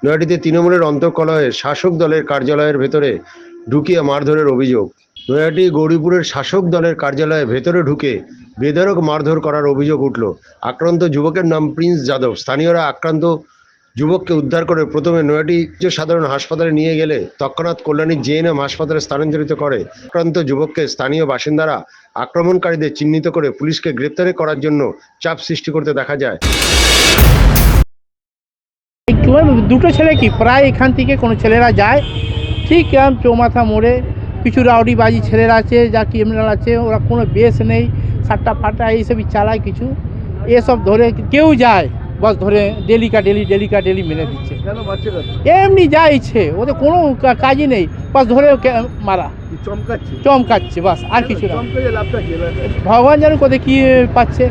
নয়াটিতে তৃণমূলের অন্তর্কলহে শাসক দলের কার্যালয়ের ভেতরে ঢুকিয়ে মারধরের অভিযোগ। নয়াটি গৌরীপুরের শাসক দলের কার্যালয়ে ভেতরে ঢুকে বেধড়ক মারধর করার অভিযোগ উঠল। আক্রান্ত যুবকের নাম প্রিন্স যাদব। স্থানীয়রা আক্রান্ত যুবককে উদ্ধার করে প্রথমে নয়াটি সাধারণ হাসপাতালে নিয়ে গেলে তৎক্ষণাৎ কল্যাণী জেএনএম হাসপাতালে স্থানান্তরিত করে। আক্রান্ত যুবককে স্থানীয় বাসিন্দারা আক্রমণকারীদের চিহ্নিত করে পুলিশকে গ্রেপ্তার করার জন্য চাপ সৃষ্টি করতে দেখা যায়। দুটো ছেলে কি প্রায় এখান থেকে কোনো ছেলেরা যায় ঠিক চৌমাথা মোড়ে কিছু রাউডিবাজি ছেলেরা আছে, যা ক্রিমিনাল আছে, ওরা কোনো বেশ নেই, সাট্টা ফাটা এইসবই চালায় কিছু, এসব ধরে কেউ যায় বস ধরে ডেলি মেরে দিচ্ছে। এমনি যা ইচ্ছে, ওদের কোনো কাজই নেই, বস ধরে মারা চমকাচ্ছে বাস, আর কিছু না। ভগবান জানে কোথায় কী পাচ্ছে।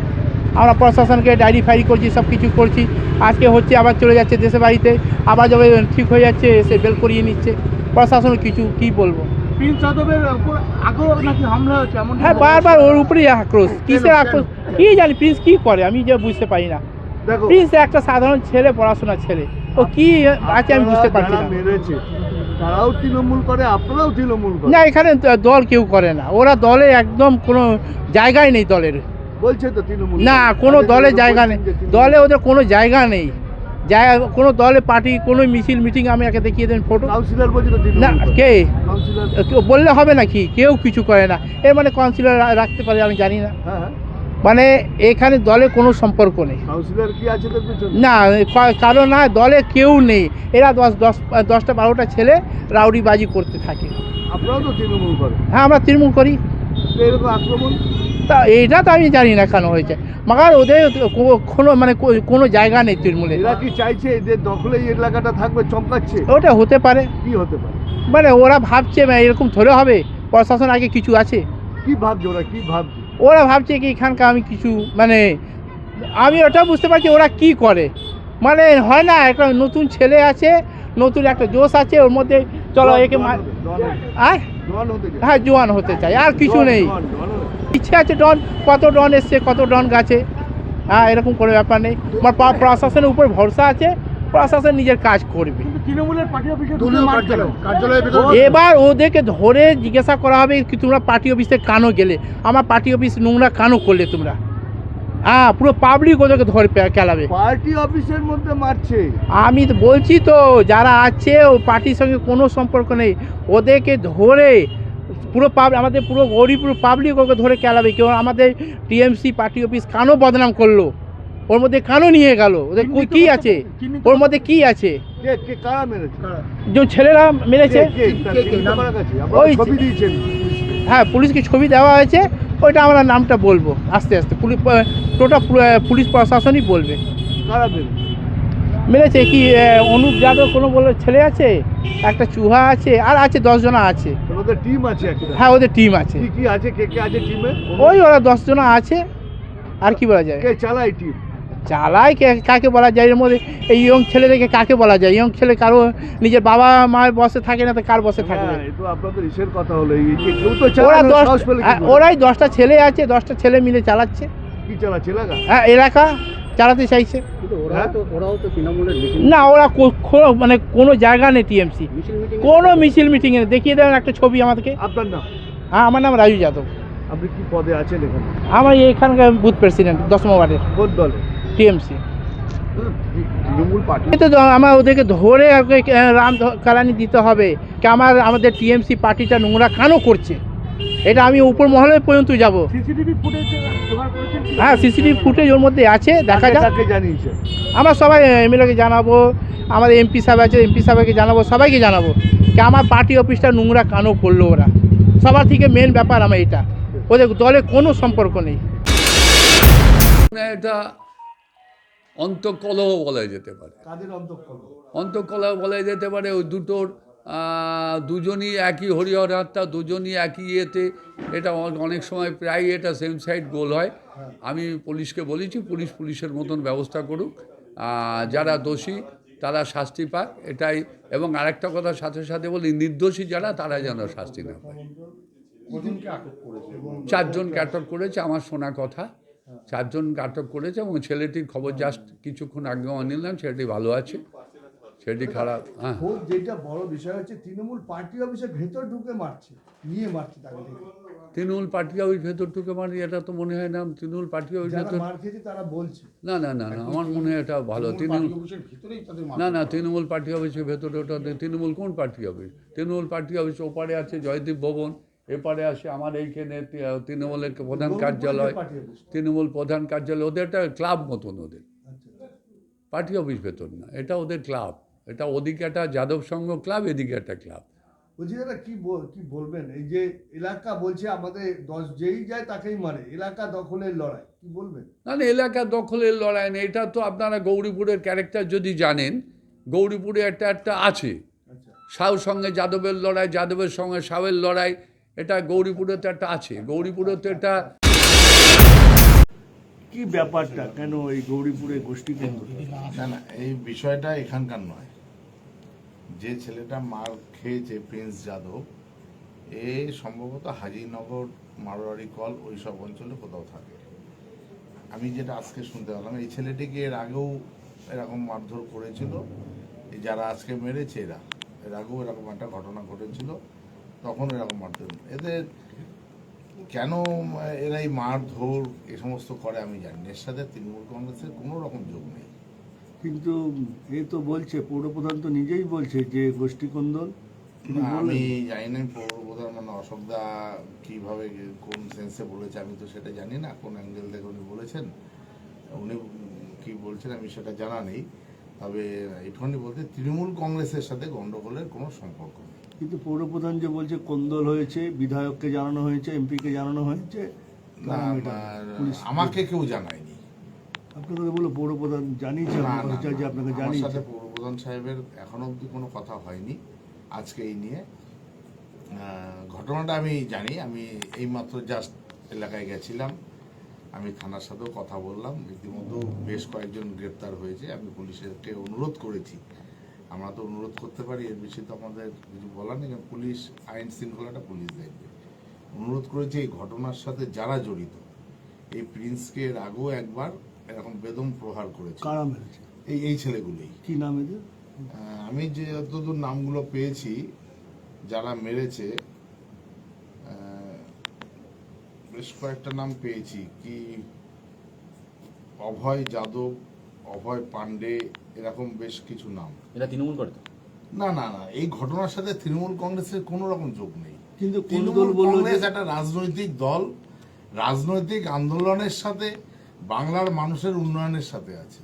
আমরা প্রশাসনকে ডায়েরি ফাইরি করছি, সব কিছু করছি। আজকে হচ্ছে আবার চলে যাচ্ছে দেশে বাড়িতে, আবার যবে ঠিক হয়ে যাচ্ছে এসে বেল করিয়ে নিচ্ছে। প্রশাসন কিছু কী বলবো। প্রিন্স যাদবের উপর আগেও নাকি হামলা হয়েছে এমন? হ্যাঁ, বারবার ওর উপরেই আক্রোশ। কিসের আক্রোশ কী জানি, প্রিন্স কী করে আমি যে বুঝতে পারি না। প্রিন্স একটা সাধারণ ছেলে, পড়াশোনার ছেলে, ও কি আছে আমি বুঝতে পারছি না। তারাও তৃণমূল করে, আপনারাও তৃণমূল করে না, এখানে দল কেউ করে না, ওরা দলে একদম কোনো জায়গায় নেই দলের। বলছে তো তৃণমূল না, কোনো দলে জায়গা নেই, দলে ওদের কোনো জায়গা নেই, জায়গা কোনো দলে পার্টি কোনো মিছিল মিটিং আমি একে দেখিয়ে দেন ফটো। কাউন্সিলর বলছে তো তৃণমূল না, কে কাউন্সিলর বললে হবে নাকি? কেউ কিছু করে না। এর মানে কাউন্সিলর রাখতে পারে আমি জানি না। হ্যাঁ, মানে এখানে দলে কোনো সম্পর্ক নেই। কাউন্সিলর কি আছে তো পিছনে? না, কারণ না, দলে কেউ নেই। এরা 10টা 12টা ছেলে রাউডিবাজি করতে থাকে। আপনারাও তো তৃণমূল করেন। হ্যাঁ, আমরা তৃণমূল করি। এরকম আক্রমণ তা এইটা তো আমি জানি না কেন হয়েছে, মাগার ওদের কোনো মানে কোনো জায়গা নেই তৃণমূলে। এরা কি চাইছে এদের দখলে এই এলাকাটা থাকবে, চমকাচ্ছে? ওটা হতে পারে, কি হতে পারে? মানে ওরা ভাবছে এরকম ধরে হবে, প্রশাসন আগে কিছু আছে। কি ভাবছে ওরা, কি ভাবছে? ওরা ভাবছে কি এখানকার আমি কিছু মানে আমি ওটা বুঝতে পারছি ওরা কি করে। মানে হয় না, একটা নতুন ছেলে আছে, নতুন একটা জোশ আছে ওর মধ্যে, চলো একে হ্যাঁ জোয়ান হতে চাই, আর কিছু নেই। ইচ্ছে আছে ডন, কত ডন এসছে, কত ডন গেছে, হ্যাঁ এরকম কোনো ব্যাপার নেই। আমার প্রশাসনের উপর ভরসা আছে, প্রশাসন নিজের কাজ করবে। তৃণমূলের পার্টি অফিসে এবার ওদেরকে ধরে জিজ্ঞাসা করা হবে কি তোমরা পার্টি অফিসে কেন গেলে, আমার পার্টি অফিস নোংরা কেন করলে তোমরা। হ্যাঁ, পুরো পাবলিক ওদেরকে ধরে কেলাবে। পার্টি অফিসের মধ্যে মারছে। আমি তো বলছি তো, যারা আছে ও পার্টির সঙ্গে কোনো সম্পর্ক নেই, ওদেরকে ধরে পুরো আমাদের পুরো গৌরীপুর পাবলিক ওকে ধরে কেলাবে। কেউ আমাদের টিএমসি পার্টি অফিস কেন বদনাম করলো, ওর মধ্যে কেন নিয়ে গেল, ওদের কী আছে, ওর মধ্যে কী আছে। যে ছেলেরা মেরেছে ওই, হ্যাঁ পুলিশকে ছবি দেওয়া হয়েছে, ওইটা আমরা নামটা বলবো আস্তে আস্তে, পুলিশ প্রশাসনই বলবে মেরেছে। কি অনুপ যাদব কোনো বলে ছেলে আছে, একটা চুহা আছে, আর আছে 10 জনা আছে। ওদের টিম আছে? হ্যাঁ, ওদের টিম আছে। কি আছে, কে আছে টিমে? ওই ওরা 10 জনা আছে, আর কি বলা যায়। কে চালায় টিম? চালায় কাকে বলা যায়, এর মধ্যে এই ইয়ং ছেলেদেরকে কাকে বলা যায়। ইয়ং ছেলে কারো নিজের বাবা মায়ের বসে থাকে না, তো কার বসে থাকবে। আপনাদের ইসের কথা হলো, ওরাই 10টা ছেলে আছে, 10টা ছেলে মিলে চালাচ্ছে। কি চালাচ্ছে এলাকা? হ্যাঁ, এলাকা চালাতে চাইছে। না, ওরা মানে কোনো জায়গা নেই টিএমসি, কোনো মিছিল মিটিংয়ে দেখিয়ে দেবেন একটা ছবি আমাদেরকে। আপনার নাম? হ্যাঁ, আমার নাম রাজু যাদব। আপনি কি পদে আছেন এখানে? আমার এখানকার বুথ প্রেসিডেন্ট 10 ওয়ার্ডের কোন দলে? টিএমসি। তৃণমূল পার্টি তো আমরা ওদেরকে ধরে রাম কালানি দিতে হবে কি আমাদের টিএমসি পার্টিটা নোংরা কেন করছে, এটা আমি উপর মহলে পর্যন্ত যাব। হ্যাঁ, সিসিটিভি ফুটেজ ওর মধ্যে আছে, দেখা যাক। আমরা সবাই এমএলএকে জানাবো, আমাদের এমপি সাহেব আছে, এমপি সাহেবকে জানাবো, সবাইকে জানাবো কি আমার পার্টি অফিসটা নোংরা কেন করলো ওরা। সবার থেকে মেন ব্যাপার আমার এটা, ওদের দলে কোনো সম্পর্ক নেই। এটা অন্তঃকলহ বলা যেতে পারে। অন্তঃকলহ বলা যেতে পারে। ওই দুজনই একই হরিহর আত্মা, দুজনই একই ইয়েতে। এটা অনেক সময় প্রায় এটা সেম সাইড গোল হয়। আমি পুলিশকে বলেছি পুলিশের মতন ব্যবস্থা করুক, যারা দোষী তারা শাস্তি পাক, এটাই। এবং আরেকটা কথা সাথে সাথে বলি, নির্দোষী যারা তারা যেন শাস্তি না পায়। 4 জনকে আটক করেছে আমার শোনা কথা, 4 জনকে আটক করেছে। এবং ছেলেটির খবর জাস্ট কিছুক্ষণ আগেও নিলাম, ছেলেটি ভালো আছে। সেটি খারাপ। হ্যাঁ, খুব যেটা বড় বিষয় হচ্ছে তৃণমূল পার্টি অফিসের ভেতর ঢুকে মারছে, নিয়ে মারছে তাকে দেখে। তৃণমূল পার্টি অফিস ভেতর ঢুকে মারি, এটা তো মনে হয় না তৃণমূল পার্টি অফিস যারা ভেতর। মার খেয়েছে তারা বলছে। না না না না, আমার মনে হয় এটা ভালো। তৃণমূল না না, তৃণমূল পার্টি অফিসের ভেতরে ওটা তৃণমূল কোন party office? Trinamool party office ওপারে আছে জয়দীপ ভবন, এপারে আসে আমার এইখানে তৃণমূলের প্রধান কার্যালয়, পার্টি অফিস। তৃণমূল প্রধান কার্যালয়। ওদের একটা ক্লাব মতন, ওদের আচ্ছা, পার্টি অফিস ভেতর না, এটা ওদের ক্লাব। এটা ওদিকে একটা যাদব সংঘ ক্লাব, এদিকে একটা ক্লাব। বলছি দাদা কি বলবেন, এই যে এলাকা বলছে আমাদের 10 যেই যায় তাকেই মারে, এলাকা দখলের লড়াই, কি বলবেন? না না, এলাকা দখলের লড়াই না, এটা তো আপনারা গৌরীপুরের ক্যারেক্টার যদি জানেন, গৌরীপুরে একটা আছে আচ্ছা, সাউর সঙ্গে যাদবের লড়াই, যাদবের সঙ্গে সাউয়ের লড়াই, এটা গৌরীপুরে তো একটা আছে। গৌরীপুরে তো এটা কি ব্যাপারটা কেন এই গৌরীপুরে গোষ্ঠী কেন্দ্র? না না, এই বিষয়টা এখানকার নয়। যে ছেলেটা মার খেয়েছে প্রিন্স যাদব, এ সম্ভবত হাজিনগর, মারোয়ারি কল ওই সব অঞ্চলে কোথাও থাকে। আমি যেটা আজকে শুনতে পেলাম, এই ছেলেটিকে এর আগেও এরকম মারধর করেছিল। এই যারা আজকে মেরেছে এর আগেও এরকম একটা ঘটনা ঘটেছিল, তখন এরকম মারধর। এদের কেন এরা এই মারধর এ সমস্ত করে আমি জানি না। এর সাথে তৃণমূল কংগ্রেসের কোনো রকম যোগ নেই। কিন্তু এ তো বলছে, পৌরপ্রধান তো নিজেই বলছে যে গোষ্ঠী কোন্দল। আমি জানি না পৌর প্রধান মানে অশোকদা কিভাবে কোন সেন্সে বলেছে, আমি তো সেটা জানি না কোন অ্যাঙ্গেল থেকে উনি বলেছেন। উনি কি বলছেন আমি সেটা জানা নেই। তবে এটুখানি বলতে তৃণমূল কংগ্রেসের সাথে গন্ডগোলের কোনো সম্পর্ক নেই। কিন্তু পৌরপ্রধান যে বলছে কোন্দল হয়েছে, বিধায়ককে জানানো হয়েছে, এমপিকে জানানো হয়েছে, না, আমাকে কেউ জানায়নি। আপনাকে বলো পৌরপ্রধান জানিয়েছে, না, না, যে আপনাকে আমার জানিয়েছে। সাথে পৌরপ্রধান সাহেবের এখনো অবধি কোনো কথা হয়নি আজকে এই নিয়ে। ঘটনাটা আমি জানি, আমি এইমাত্র জাস্ট এলাকায় গেছিলাম, আমি থানার সাথেও কথা বললাম। ইতিমধ্যে বেশ কয়েকজন গ্রেপ্তার হয়েছে। আমি পুলিশকে অনুরোধ করেছি, আমরা তো অনুরোধ করতে পারি, এর বেশি তো আমাদের কিছু বলার নেই, কারণ পুলিশ আইন শৃঙ্খলাটা পুলিশ দেখবে। অনুরোধ করেছি এই ঘটনার সাথে যারা জড়িত, এই প্রিন্সকে এর আগেও একবার এরকম বেদম প্রহার করেছে। কারা মেরেছে? এই ছেলেগুলোই। কি নাম এদের? আমি যে যতদূর নামগুলো পেয়েছি যারা মেরেছে, বেশ কয়েকটা নাম পেয়েছি, কি অভয় যাদব, অভয় পান্ডে, এরকম বেশ কিছু নাম। এটা তৃণমূল করে তো? না না না, এই ঘটনার সাথে তৃণমূল কংগ্রেসের কোনো রকম যোগ নেই। কিন্তু তৃণমূল কংগ্রেস একটা রাজনৈতিক দল, রাজনৈতিক আন্দোলনের সাথে, বাংলার মানুষের উন্নয়নের সাথে আছে।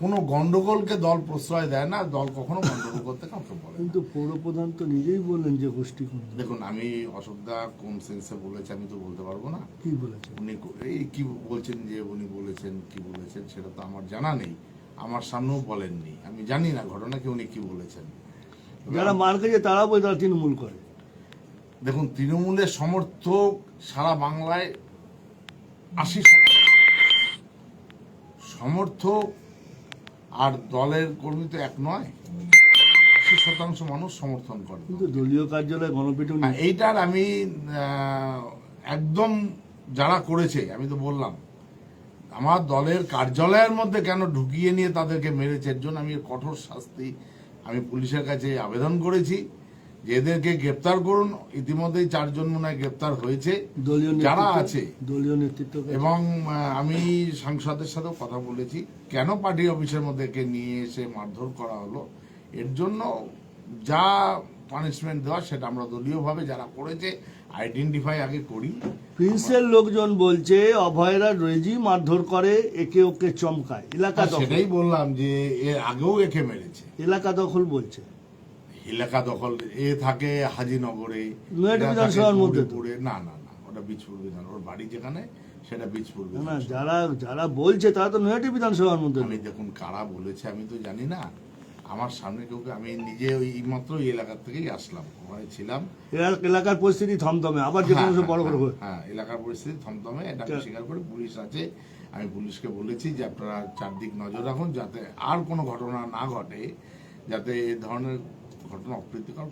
কোনো গন্ডগোলকে দল প্রশ্রয় দেয় না, দল কখনো গন্ডগোল করতে কাউকে বলে না। কিন্তু পৌরপ্রধান তো নিজেই বললেন যে গোষ্ঠী কোন্দল। দেখুন, আমি অশোকদা কোন সেন্সে বলেছে আমি তো বলতে পারবো না। কি বলেছে? উনি এই কি বলছেন, যে উনি বলেছেন কি বলেছেন সেটা তো আমার জানা নেই, আমার সামনেও বলেননি, আমি জানি না ঘটনাকে উনি কি বলেছেন। যারা মার খেয়েছে তারা বলে তারা তৃণমূল করে। দেখুন, তৃণমূলের সমর্থক সারা বাংলায় 80%। সমর্থক আর দলের কর্মী তো এক নয়, 80% মানুষ সমর্থন করে। কিন্তু দলীয় কার্যালয়ে গণপিটুনি। এইটার আমি একদম যারা করেছে, আমি তো বললাম আমার দলের কার্যালয়ের মধ্যে কেন ঢুকিয়ে নিয়ে তাদেরকে মেরেছে, এর জন্য আমি কঠোর শাস্তি আমি পুলিশের কাছে আবেদন করেছি যে এদেরকে গ্রেপ্তার করুন। ইতিমধ্যেই 4 জন মনে হয় গ্রেপ্তার হয়েছে দলীয় যারা নেতৃত্ব- আছে, দলীয় নেতৃত্ব। এবং আমি সাংসদের সাথেও কথা বলেছি কেন পার্টি অফিসের মধ্যে একে নিয়ে এসে মারধর করা হলো। এর জন্য যা পানিশমেন্ট দেওয়া সেটা আমরা দলীয়ভাবে যারা করেছে আইডেন্টিফাই আগে করি। প্রিন্সের লোকজন বলছে অভয়রা রেজি মারধর করে, একে ওকে চমকায়, এলাকা দখল। সেটাই বললাম যে এর আগেও একে মেরেছে। এলাকা দখল বলছে। এলাকা দখল এ থাকে হাজিনগরে, নৈহাটি এরা থাকে বিধানসভার মধ্যে তো। গৌরীপুরে। না না না, ওটা বীজপুর বিধান, ওর বাড়ি যেখানে সেটা বীজপুর না বিধান। যারা বলছে তারা তো নৈহাটি বিধানসভার মধ্যে। আমি দেখুন কারা বলেছে আমি তো জানি না, আমার সামনে কেউ, আমি নিজে ওই মাত্র ওই এলাকার থেকেই আসলাম, ওখানে ছিলাম। এলাকার পরিস্থিতি থমথমে, আবার যে কোনো বড় বড় হয়ে। হ্যাঁ, এলাকার পরিস্থিতি থমথমে, এটা আমি স্বীকার করি। পুলিশ আছে, আমি পুলিশকে বলেছি যে আপনারা চারদিক নজর রাখুন যাতে আর কোনো ঘটনা না ঘটে, যাতে এই ধরনের ঘটনা অপ্রীতিকর